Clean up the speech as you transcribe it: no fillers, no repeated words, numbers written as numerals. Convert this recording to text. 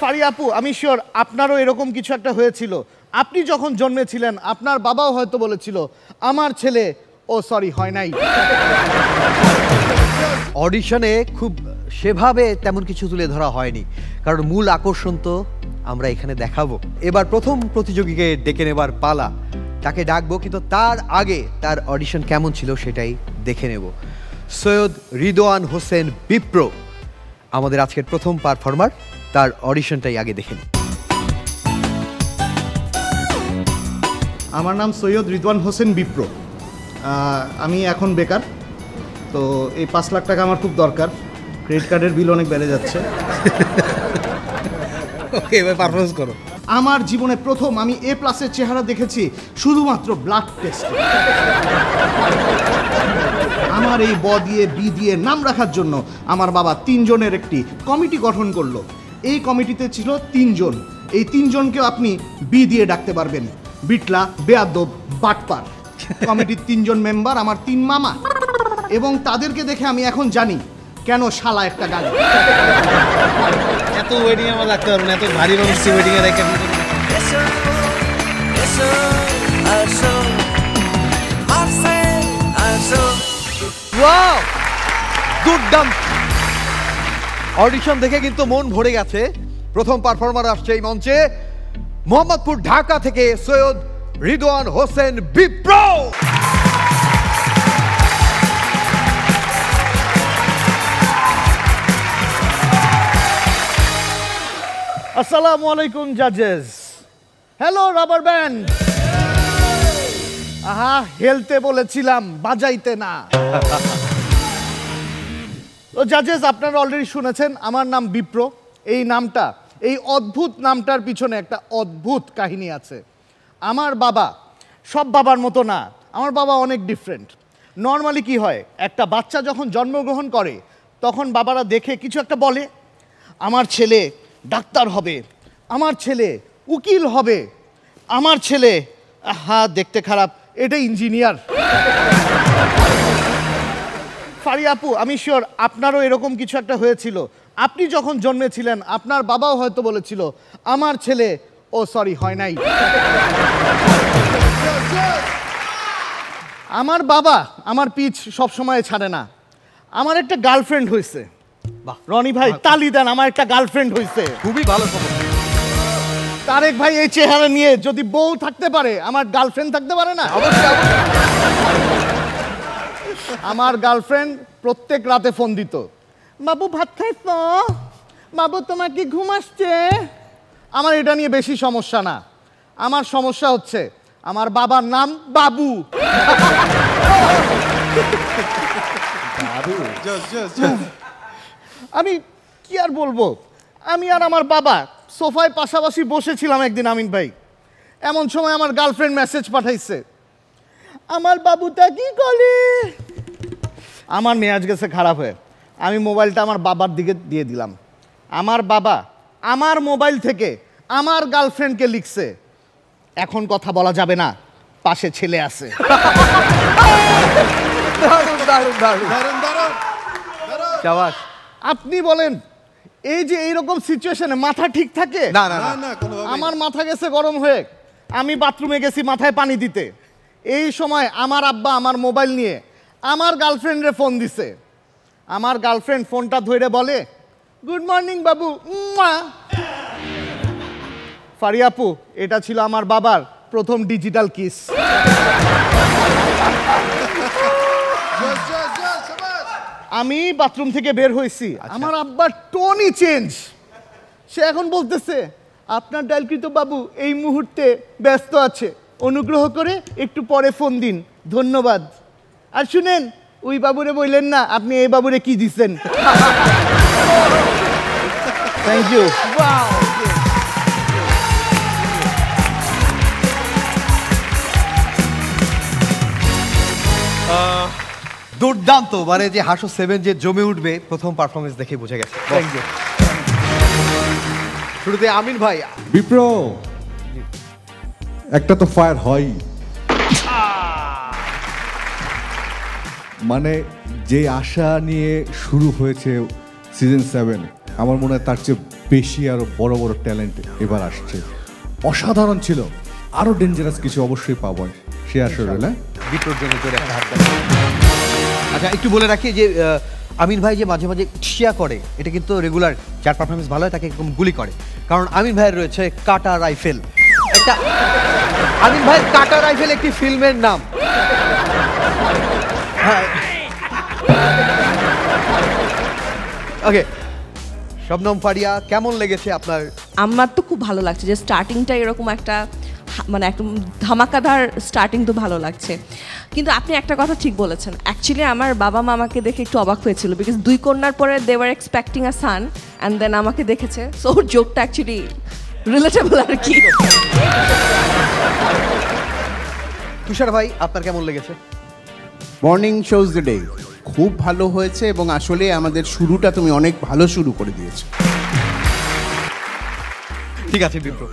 ফারিয়া আপু, আমি শিওর আপনারও এরকম কিছু একটা হয়েছিল। আপনি যখন জন্মেছিলেন আপনার বাবাও হয়তো বলেছিল আমার ছেলে সরি হয় নাই। অডিশনে খুব সেভাবে তেমন কিছু তুলে ধরা হয়নি, কারণ মূল আকর্ষণ তো আমরা এখানে দেখাবো। এবার প্রথম প্রতিযোগীকে ডেকে নেবার পালা, তাকে ডাকবো, কিন্তু তার আগে তার অডিশন কেমন ছিল সেটাই দেখে নেব। সৈয়দ রিদওয়ান হোসেন বিপ্র আমাদের আজকের প্রথম পারফর্মার, তার অডিশনটাই আগে দেখে নিই। আমার নাম সৈয়দ রিদওয়ান হোসেন বিপ্র। আমি এখন বেকার, তো এই 5 লাখ টাকা আমার খুব দরকার। ক্রেডিট কার্ডের বিল অনেক বেড়ে যাচ্ছে। ওকে, এবার পারফরমেন্স করো। আমার জীবনে প্রথম আমি A+-এর চেহারা দেখেছি শুধুমাত্র ব্লাড টেস্টে। আমার এই ব দিয়ে বি দিয়ে নাম রাখার জন্য আমার বাবা 3 জনের একটি কমিটি গঠন করলো। এই কমিটিতে ছিল 3 জন। এই 3 জনকেও আপনি বি দিয়ে ডাকতে পারবেন, বিটলা, বেয়াদব, বাটপার। কমিটির 3 জন মেম্বার আমার 3 মামা, এবং তাদেরকে দেখে আমি এখন জানি কেন শালা একটা গালি। এত ওয়েটিং আমার রাখতে পারবো না, এত ভারী মানুষ ওয়েটিং এ রেখে। ওয়াও, দুর্দান্ত অডিশন দেখে কিন্তু মন ভরে গেছে। প্রথম পারফর্মার আসছে এই মঞ্চে, মোহাম্মদপুর ঢাকা থেকে সৈয়দ রিদওয়ান হোসেন বিপ্র। আসসালামু আলাইকুম জাজেস। Hello rubber band. আহা, হেলতে বলেছিলাম, বাজাইতে না। তো জাজেস, আপনারা অলরেডি শুনেছেন আমার নাম বিপ্র। এই নামটা, এই অদ্ভুত নামটার পিছনে একটা অদ্ভুত কাহিনী আছে। আমার বাবা সব বাবার মতো না, আমার বাবা অনেক ডিফারেন্ট। নর্মালি কি হয়, একটা বাচ্চা যখন জন্মগ্রহণ করে তখন বাবারা দেখে কিছু একটা বলে, আমার ছেলে ডাক্তার হবে, আমার ছেলে উকিল হবে, আমার ছেলে দেখতে খারাপ, এটা ইঞ্জিনিয়ার। ফারিয়া আপু, আমি শিওর আপনারও এরকম কিছু একটা হয়েছিল। আপনি যখন জন্মেছিলেন আপনার বাবাও হয়তো বলেছিল আমার ছেলে সরি হয় নাই। আমার বাবা আমার পিচ সবসময় ছাড়ে না। আমার একটা গার্লফ্রেন্ড হয়েছে। রনি ভাই তালি দেন, আমার একটা গার্লফ্রেন্ড হয়েছে। খুবই ভালো খবর। তারেক ভাই এই চেহারা নিয়ে যদি বউ থাকতে পারে, আমার গার্লফ্রেন্ড থাকতে পারে না? অবশ্যই। আমার গার্লফ্রেন্ড প্রত্যেক রাতে ফোন দিত, বাবু ভাত খাইছ, বাবু তোমার কি ঘুম আসছে? আমার এটা নিয়ে বেশি সমস্যা না, আমার সমস্যা হচ্ছে আমার বাবার নাম বাবু। আমি কি আর বলবো, আমি আর আমার বাবা সোফায় পাশাপাশি বসেছিলাম একদিন আমিন ভাই, এমন সময় আমার গার্লফ্রেন্ড মেসেজ পাঠাইছে, আমার বাবুটা কি করে। আমার মেজাজ গেছে খারাপ হয়ে, আমি মোবাইলটা আমার বাবার দিকে দিয়ে দিলাম। আমার বাবা আমার মোবাইল থেকে আমার গার্লফ্রেন্ডকে লিখছে, এখন কথা বলা যাবে না, পাশে ছেলে আছে। আপনি বলেন, এই যে এইরকম সিচুয়েশনে মাথা ঠিক থাকে? না না না, আমার মাথা গেছে গরম হয়ে, আমি বাথরুমে গেছি মাথায় পানি দিতে। এই সময় আমার আব্বা আমার মোবাইল নিয়ে আমার গার্লফ্রেন্ডে ফোন দিছে। আমার গার্লফ্রেন্ড ফোনটা ধরে বলে, গুড মর্নিং বাবু। ফারিয়া আপু, এটা ছিল আমার বাবার প্রথম ডিজিটাল কিস। আমি বাথরুম থেকে বের হয়েছি, আমার আব্বার টোনই চেঞ্জ। সে এখন বলতেছে, আপনার ডায়ালকৃত বাবু এই মুহূর্তে ব্যস্ত আছে, অনুগ্রহ করে একটু পরে ফোন দিন, ধন্যবাদ। আর শুনেন, ওই বাবুরে বললেন না আপনি এই বাবুরে কি দিচ্ছেন। Thank you. দুর্দান্ত, মানে যে হাসো 7 যে জমে উঠবে প্রথম পারফরমেন্স দেখে বুঝে গেছে। Thank you. শুরুতে আমিন ভাই। বিপ্র, একটা তো ফায়ার হয়, মানে যে আশা নিয়ে শুরু হয়েছে সিজন 7, আমার মনে হয় তার চেয়ে বেশি আরো বড় বড় ট্যালেন্ট এবার আসছে, অসাধারণ ছিল। আরো ডেঞ্জারাস কিছু অবশ্যই পাবো, সে আসলে না বিপ্রর জন্য জোরে একটা হাত তালি। আচ্ছা একটু বলে রাখি যে আমিন ভাই যে মাঝে মাঝে ঠিয়া করে, এটা কিন্তু রেগুলার, যার পারফরমেন্স ভালো হয় তাকে এরকম গুলি করে, কারণ আমিন ভাইয়ের রয়েছে কাটা রাইফেল। একটা আমিন ভাইয়ের কাটা রাইফেল একটি ফিল্মের নাম। হ্যাঁ ওকে, শবনম ফারিয়া কেমন লেগেছে আপনার? আমার তো খুব ভালো লাগছে যে স্টার্টিংটা এরকম একটা মানে একদম ধামাকাদার স্টার্টিং তো ভালো লাগছে। কিন্তু আপনি একটা কথা ঠিক বলেছেন, অ্যাকচুয়ালি আমার বাবা মা আমাকে দেখে একটু অবাক হয়েছিল, বিকজ 2 কন্যার পরে they were expecting a son and then আমাকে দেখেছে, সো ওর জোকটা অ্যাকচুয়ালি রিলেটেবল আর কি। তুষার ভাই আপনার কেমন লেগেছে? মর্নিং শোজ দ্য ডে খুব ভালো হয়েছে, এবং আসলে আমাদের শুরুটা তুমি অনেক ভালো শুরু করে দিয়েছো। ঠিক আছে বিপ্র।